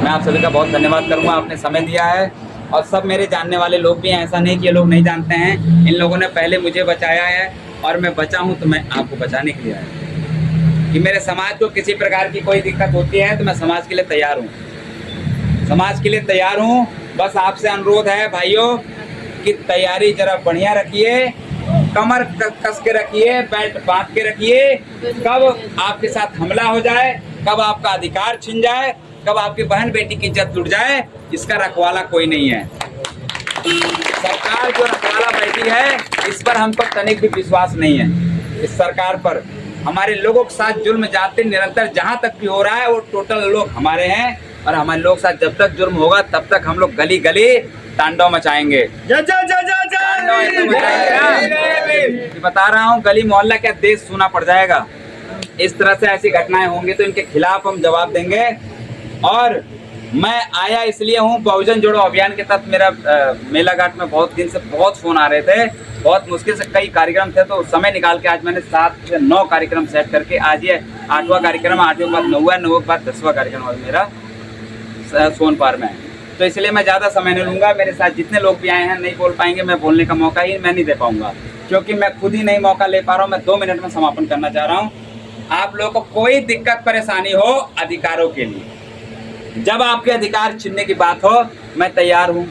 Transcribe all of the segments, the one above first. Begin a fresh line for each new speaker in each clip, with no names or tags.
मैं आप सभी का बहुत धन्यवाद करूँगा, आपने समय दिया है। और सब मेरे जानने वाले लोग भी हैं, ऐसा नहीं कि ये लोग नहीं जानते हैं। इन लोगों ने पहले मुझे बचाया है और मैं बचा हूँ तो मैं आपको बचाने के लिए आया कि मेरे समाज को किसी प्रकार की कोई दिक्कत होती है तो मैं समाज के लिए तैयार हूँ, समाज के लिए तैयार हूँ। बस आपसे अनुरोध है भाइयों कि तैयारी जरा बढ़िया रखिए, कमर कस के रखिए, बेल्ट बांध के रखिए। कब आपके साथ हमला हो जाए, कब आपका अधिकार छिन जाए, कब आपकी बहन बेटी की इज्जत लुट जाए, इसका रखवाला कोई नहीं है। सरकार जो रखवाला बैठी है इस पर हमको तनिक भी विश्वास नहीं है। इस सरकार पर हमारे लोगों के साथ जुल्म जाते निरंतर जहां तक भी हो रहा है वो टोटल लोग हमारे हैं। और हमारे लोग साथ जब तक जुल्म होगा तब तक हम लोग गली गली तांडव मचाएंगे। बता रहा हूँ, गली मोहल्ला क्या देश सुना पड़ जाएगा। इस तरह से ऐसी घटनाएं होंगी तो इनके खिलाफ हम जवाब देंगे। और मैं आया इसलिए हूँ, बहुजन जोड़ो अभियान के तहत मेरा मेला घाट में बहुत दिन से बहुत फोन आ रहे थे, बहुत मुश्किल से कई कार्यक्रम थे, तो समय निकाल के आज मैंने 7 से 9 कार्यक्रम सेट करके आज ये 8वां कार्यक्रम, 8वें के बाद 9वां, 9वें के बाद 10वां कार्यक्रम मेरा सोनपार में है। तो इसलिए मैं ज़्यादा समय नहीं लूँगा। मेरे साथ जितने लोग भी आए हैं नहीं बोल पाएंगे, मैं बोलने का मौका ही मैं नहीं दे पाऊँगा क्योंकि मैं खुद ही नहीं मौका ले पा रहा हूँ। मैं 2 मिनट में समापन करना चाह रहा हूँ। आप लोगों को कोई दिक्कत परेशानी हो अधिकारों के लिए, जब आपके अधिकार छीनने की बात हो मैं तैयार हूँ।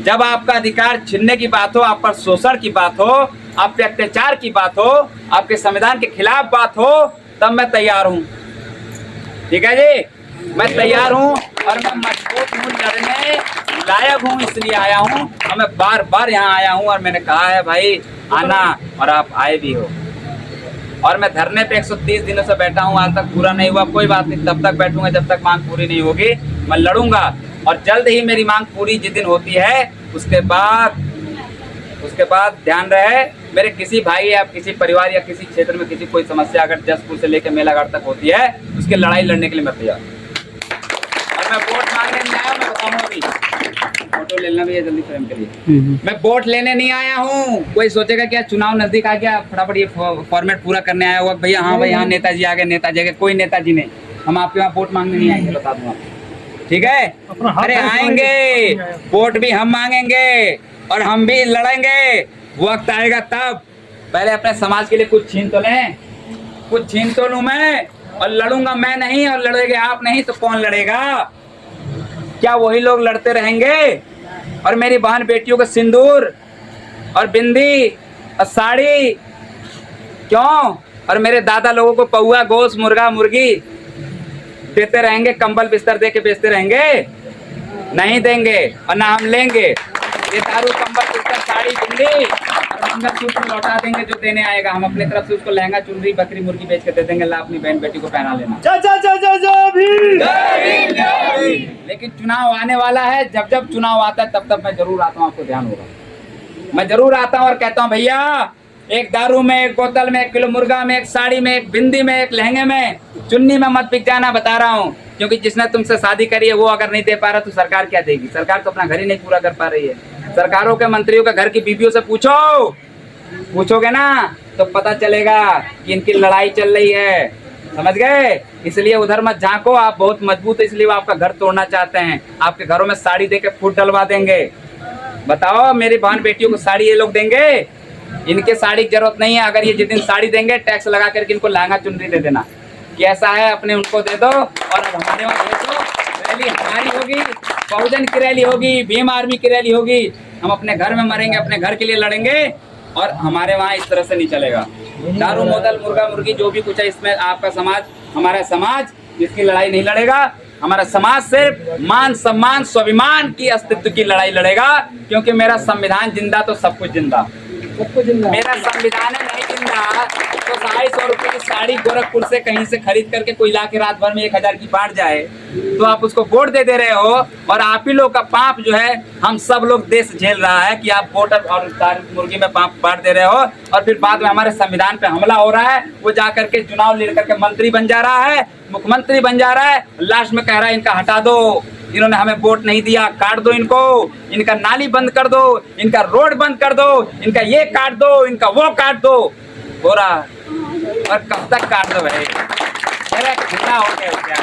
जब आपका अधिकार छीनने की बात हो, आप पर शोषण की बात हो, आप पे अत्याचार की बात हो, आपके संविधान के खिलाफ बात हो, तब मैं तैयार हूँ। ठीक है जी, मैं तैयार हूँ और मैं मजबूत हूँ, लड़ने लायक हूँ, इसलिए आया हूँ। और मैं बार बार यहाँ आया हूँ और मैंने कहा है भाई आना, और आप आए भी हो। और मैं धरने पे 130 दिनों से बैठा हूँ, आज तक पूरा नहीं हुआ, कोई बात नहीं, तब तक बैठूंगा जब तक मांग पूरी नहीं होगी। मैं लड़ूंगा और जल्द ही मेरी मांग पूरी जिस दिन होती है उसके बाद ध्यान रहे, मेरे किसी भाई या किसी परिवार या किसी क्षेत्र में किसी कोई समस्या अगर जसपुर से लेकर मेलाघाट तक होती है, उसकी लड़ाई लड़ने के लिए मैं तैयार। और मैं वोट मांगने नहीं आया, मैं बताऊंगा भी, फोटो लेना भी है जल्दी फ्रेम के लिए। मैं वोट लेने नहीं आया हूँ। कोई सोचेगा क्या चुनाव नजदीक आ गया फटाफट ये फॉर्मेट पूरा करने आया हुआ भैया। हाँ भाई, यहाँ नेताजी आ गए, नेताजी आ गए, कोई नेताजी नहीं। हम आपके वहाँ वोट मांगने नहीं आएंगे, बता दूँ आपको, ठीक है? अरे आएंगे, वोट भी हम मांगेंगे और हम भी लड़ेंगे। वक्त आएगा तब। पहले अपने समाज के लिए कुछ छीन तो लें, कुछ छीन तो लूं मैं, और लड़ूंगा मैं नहीं, और लड़ेंगे आप नहीं तो कौन लड़ेगा? क्या वही लोग लड़ते रहेंगे? और मेरी बहन बेटियों को सिंदूर और बिंदी और साड़ी क्यों? और मेरे दादा लोगों को पौआ, गोश्त, मुर्गा, मुर्गी देते रहेंगे, कंबल बिस्तर दे के बेचते रहेंगे? नहीं देंगे और ना हम लेंगे। ये दारू, कंबल बिस्तर, साड़ी, बिंदी और मंगलसूत्र लौटा देंगे जो देने आएगा। हम अपनी तरफ से उसको लहंगा, चुनरी, बकरी, मुर्गी बेच के दे देंगे। ला अपनी बहन बेटी को पहना लेना। लेकिन चुनाव आने वाला है, जब जब चुनाव आता है तब तब मैं जरूर आता हूँ, आपको ध्यान होगा। मैं जरूर आता हूँ और कहता हूँ भैया, एक दारू में, एक बोतल में, 1 किलो मुर्गा में, एक साड़ी में, एक बिंदी में, एक लहंगे में, चुन्नी में मत बिक जाना, बता रहा हूँ। क्योंकि जिसने तुमसे शादी करी है वो अगर नहीं दे पा रहा तो सरकार क्या देगी? सरकार तो अपना घर ही नहीं पूरा कर पा रही है। सरकारों के मंत्रियों के घर की बीवियों से पूछोगे ना तो पता चलेगा कि इनकी लड़ाई चल रही है, समझ गए? इसलिए उधर मत झांको, आप बहुत मजबूत है, इसलिए वो आपका घर तोड़ना चाहते हैं। आपके घरों में साड़ी दे के फूट डलवा देंगे। बताओ, मेरी बहन बेटियों को साड़ी ये लोग देंगे? इनके साड़ी की जरूरत नहीं है। अगर ये जिस दिन साड़ी देंगे टैक्स लगा करके इनको लहंगा चुनरी दे देना कि ऐसा है, अपने उनको दे दो और अब हमारे वहाँ भेज दो। रैली हमारी होगी, बहुजन की रैली होगी, भीम आर्मी की रैली होगी। हम अपने घर में मरेंगे, अपने घर के लिए लड़ेंगे और हमारे वहाँ इस तरह से नहीं चलेगा। दारू, बोतल, मुर्गा, मुर्गी जो भी कुछ है इसमें आपका समाज, हमारा समाज इसकी लड़ाई नहीं लड़ेगा। हमारा समाज सिर्फ मान सम्मान, स्वाभिमान की अस्तित्व की लड़ाई लड़ेगा। क्योंकि मेरा संविधान जिंदा तो सब कुछ जिंदा। मेरा संविधान नहीं जिंदा तो 250 रुपए की साड़ी गोरखपुर से कहीं से खरीद करके कोई ला के रात भर में 1000 की बांट जाए तो आप उसको वोट दे रहे हो। और आप ही लोग का पाप जो है हम सब लोग देश झेल रहा है कि आप वोट और मुर्गी में पाप बांट दे रहे हो। और फिर बाद में हमारे संविधान पे हमला हो रहा है। वो जा करके चुनाव लड़ करके मंत्री बन जा रहा है, मुख्यमंत्री बन जा रहा है, लास्ट में कह रहा है इनका हटा दो, इन्होंने हमें वोट नहीं दिया, काट दो इनको, इनका नाली बंद कर दो, इनका रोड बंद कर दो, इनका ये काट दो, इनका वो काट दो। हो रहा और कब तक काट दो भाई? मेरा खिला हो गया क्या?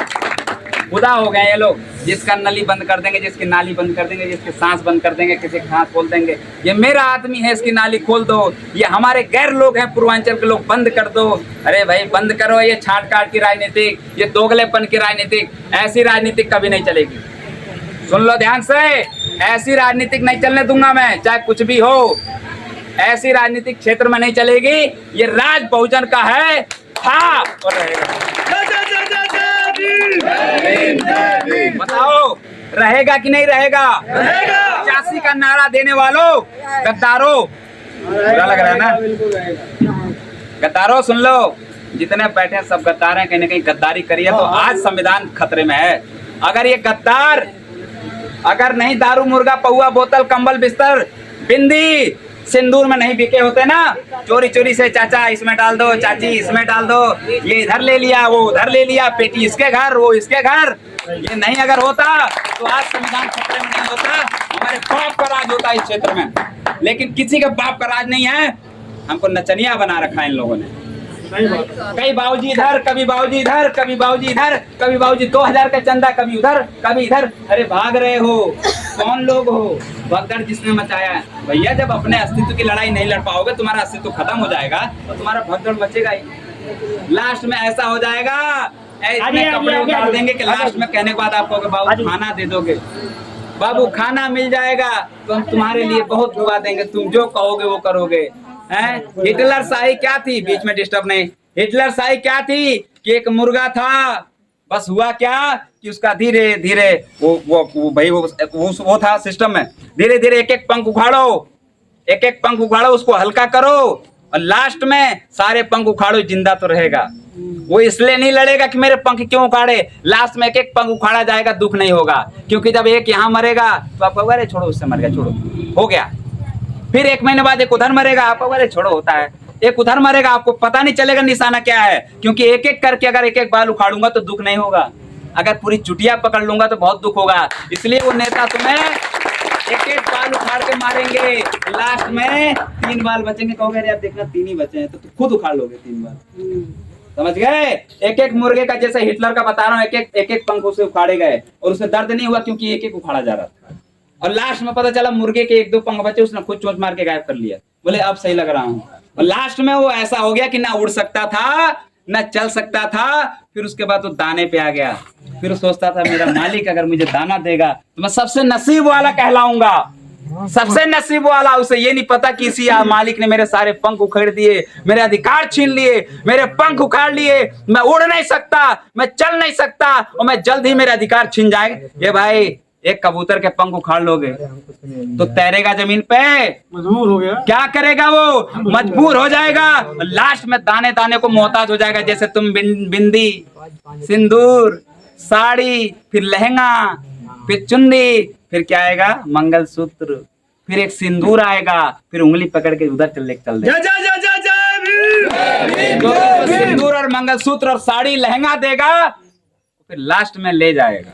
खुदा हो गए ये लोग, जिसका नली बंद कर देंगे, जिसकी नाली बंद कर देंगे, जिसकी सांस बंद कर देंगे, किसी की सांस खोल देंगे। ये मेरा आदमी है, इसकी नाली खोल दो। ये हमारे गैर लोग हैं, पूर्वांचल के लोग, बंद कर दो। अरे भाई बंद करो ये छाट काट की राजनीतिक, ये दोगलेपन की राजनीतिक। ऐसी राजनीतिक कभी नहीं चलेगी। सुन लो ध्यान से, ऐसी राजनीतिक नहीं चलने दूंगा मैं, चाहे कुछ भी हो। ऐसी राजनीतिक क्षेत्र में नहीं चलेगी। ये राज बहुजन का है, था और रहेगा। बताओ रहेगा कि नहीं रहेगा? 85 का नारा देने वालों, गद्दारों, बुरा लग रहा है ना? गद्दारों सुन लो, जितने बैठे हैं सब गद्दार हैं, कहीं ना कहीं गद्दारी करी है, तो आज संविधान खतरे में है। अगर ये गद्दार, अगर नहीं दारू मुर्गा पौआ बोतल कंबल बिस्तर बिंदी सिंदूर में नहीं बिके होते ना, चोरी चोरी से चाचा इसमें डाल दो, चाची इसमें डाल दो, ये इधर ले लिया, वो उधर ले लिया, पेटी इसके घर, वो इसके घर, ये नहीं अगर होता तो आज संविधान खतरे में नहीं होता। हमारे बाप का राज होता इस क्षेत्र में, लेकिन किसी के बाप का राज नहीं है। हमको नचनिया बना रखा है इन लोगों ने। कई बाबूजी इधर, कभी बाबूजी इधर, कभी बाबूजी इधर, कभी बाबूजी 2000 का चंदा, कभी उधर कभी इधर। अरे भाग रहे हो, कौन लोग हो? भगदड़ जिसने मचाया है। भैया जब अपने अस्तित्व की लड़ाई नहीं लड़ पाओगे, तुम्हारा अस्तित्व खत्म हो जाएगा, तो तुम्हारा भगदड़ मचेगा ही। लास्ट में ऐसा हो जाएगा, ऐसे कपड़े उतार देंगे कि लास्ट में कहने के बाद आप कहोगे बाबू खाना दे दोगे, बाबू खाना मिल जाएगा, तो हम तुम्हारे लिए बहुत दुआ देंगे, तुम जो कहोगे वो करोगे। हैं? हिटलर शाही क्या थी? बीच में डिस्टर्ब नहीं। हिटलर शाही क्या थी कि एक मुर्गा था, बस हुआ क्या कि उसका धीरे धीरे वो था सिस्टम में, धीरे धीरे एक एक पंख उखाड़ो, एक एक पंख उखाड़ो, उसको हल्का करो, और लास्ट में सारे पंख उखाड़ो, जिंदा तो रहेगा। वो इसलिए नहीं लड़ेगा कि मेरे पंख क्यों उखाड़े, लास्ट में एक एक पंख उखाड़ा जाएगा, दुख नहीं होगा। क्योंकि जब एक यहाँ मरेगा तो आप कहोगे अरे छोड़ो, उससे मर गया, छोड़ो, हो गया। फिर एक महीने बाद एक उधर मरेगा, आप कहोगे अरे छोड़ो, होता है। एक उधर मरेगा, आपको पता नहीं चलेगा निशाना क्या है, क्योंकि एक एक करके अगर एक एक बाल उखाड़ूंगा तो दुख नहीं होगा, अगर पूरी चुटिया पकड़ लूंगा तो बहुत दुख होगा। इसलिए वो नेता तुम्हें एक एक बाल उखाड़ के मारेंगे, लास्ट में 3 बाल बचेंगे, कहोगे अरे यार देखना 3 ही बचे हैं, तो तुम खुद उखाड़ लोगे 3 बाल। समझ गए? एक एक मुर्गे का, जैसे हिटलर का बता रहा हूँ, एक एक पंख उसे उखाड़े गए और उसे दर्द नहीं हुआ, क्योंकि एक एक उखाड़ा जा रहा था। और लास्ट में पता चला मुर्गे के 1-2 पंख बचे, उसने खुद चोंच मार के गायब कर लिया, बोले अब सही लग रहा हूँ। और लास्ट में वो ऐसा हो गया कि ना उड़ सकता था, ना चल सकता था। फिर उसके बाद वो दाने पे आ गया, फिर सोचता था मेरा मालिक अगर मुझे दाना देगा तो मैं सबसे नसीब वाला कहलाऊंगा, सबसे नसीब वाला। उसे ये नहीं पता कि इसी मालिक ने मेरे सारे पंख उखेड़ दिए, मेरे अधिकार छीन लिए, मेरे पंख उखाड़ लिए, मैं उड़ नहीं सकता, मैं चल नहीं सकता, और मैं जल्द ही मेरे अधिकार छीन जाएंगे। ये भाई, एक कबूतर के पंख उखाड़ लोगे तो तैरेगा जमीन पे, मजबूर हो गया, क्या करेगा वो? मजबूर हो जाएगा, लास्ट में दाने दाने को मोहताज हो जाएगा। जैसे तुम बिंदी, सिंदूर, साड़ी, फिर लहंगा, फिर चुन्नी, फिर क्या आएगा? मंगलसूत्र, फिर एक सिंदूर आएगा, फिर उंगली पकड़ के उधर चल दे। सिंदूर और मंगलसूत्र और साड़ी लहंगा देगा, फिर लास्ट में ले जाएगा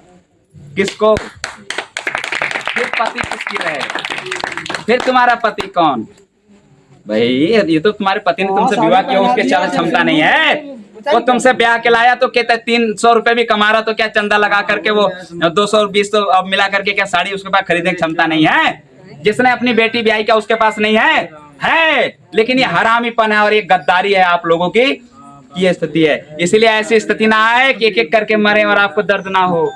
किसको? फिर पति किसकी रहेगा? फिर तुम्हारा पति कौन? भाई ये तो तुम्हारे पति ने तुमसे विवाह किया, उसके चल क्षमता नहीं है। वो तुमसे ब्याह के लाया तो कहता 300 रुपए भी कमा रहा, तो क्या चंदा लगा करके वो 220 तो अब मिला करके क्या साड़ी उसके पास खरीदने की क्षमता नहीं है? जिसने अपनी बेटी ब्याही किया उसके पास नहीं है। लेकिन ये हरामीपन है और ये गद्दारी है आप लोगों की, ये स्थिति है। इसलिए ऐसी स्थिति ना आए कि एक एक करके मरे और आपको दर्द ना हो।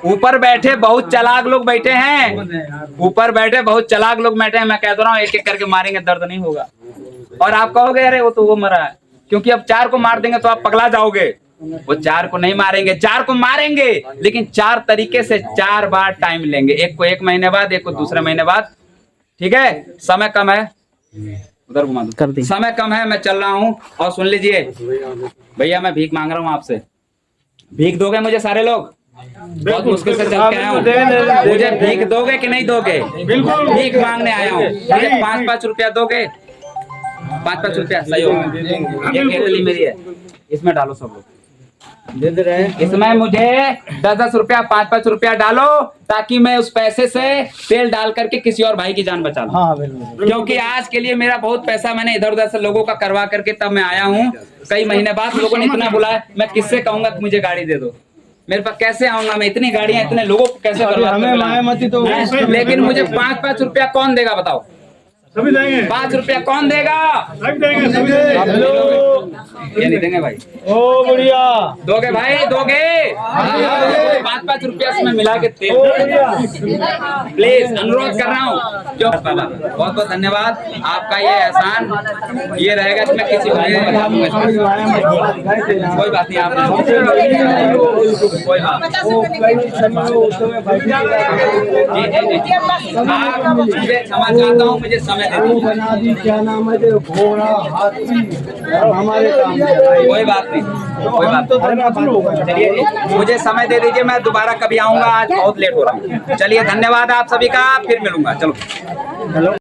ऊपर बैठे बहुत चालाक लोग बैठे हैं, ऊपर बैठे बहुत चालाक लोग बैठे हैं। मैं कह रहा हूँ एक एक करके मारेंगे, दर्द नहीं होगा। और आप कहोगे अरे वो तो वो मरा है, क्योंकि अब 4 को मार देंगे तो आप पगला जाओगे। वो 4 को नहीं मारेंगे, 4 को मारेंगे, लेकिन 4 तरीके से 4 बार टाइम लेंगे। एक को 1 महीने बाद, एक को दूसरे महीने बाद। ठीक है? समय कम है, उधर घुमा दो, समय कम है, मैं चल रहा हूँ। और सुन लीजिए भैया, मैं भीख मांग रहा हूँ आपसे, भीख दोगे मुझे? सारे लोग बहुत मुश्किल से चल के आया हूँ, मुझे भीख दोगे कि नहीं दोगे? भीख मांगने आया हूँ, मुझे 5-5 रुपया दोगे? 5-5 रुपया सही होगा। ये केतली मेरी है, इसमें डालो सब लोग, दे दे रहे हैं। इसमें मुझे 10-10 रुपया, 5-5 रुपया डालो, ताकि मैं उस पैसे से तेल डाल करके किसी और भाई की जान बचा लूं। हाँ, क्योंकि आज के लिए मेरा बहुत पैसा मैंने इधर उधर से लोगों का करवा करके तब मैं आया हूँ। कई महीने बाद लोगों ने इतना बुलाया, मैं किससे कहूंगा कि मुझे गाड़ी दे दो?
मेरे पास कैसे आऊंगा मैं? इतनी गाड़ियां इतने लोगों को कैसे
अभी
बर्बाद
हमें
कर रहा
मायामती तो
हूं? लेकिन मुझे 5-5 रुपया कौन देगा बताओ?
सभी देंगे,
5 रुपया कौन देगा?
सभी देंगे, सभी देंगे।
हेलो
ये नहीं देंगे भाई।
ओ बढ़िया
दोगे भाई, दोगे? 5-5 रुपया से मैं मिला के तेल प्लीज अनुरोध कर रहा हूँ। जो बाबा बहुत बहुत धन्यवाद आपका, ये एहसान ये रहेगा कि मैं किसी को नहीं बताऊंगा। कोई बात नहीं, आप कोई बात जी जी जी आप मुझे क्षमा चाहता हूँ, मुझे समय दे दीजिए।
बना दी, क्या नाम है जो घोड़ा हाथी हमारे काम में
कोई बात नहीं, कोई बात नहीं। चलिए मुझे समय दे दीजिए, मैं दोबारा कभी आऊंगा, आज बहुत लेट हो रहा हूँ। चलिए धन्यवाद आप सभी का, फिर मिलूंगा। चलो।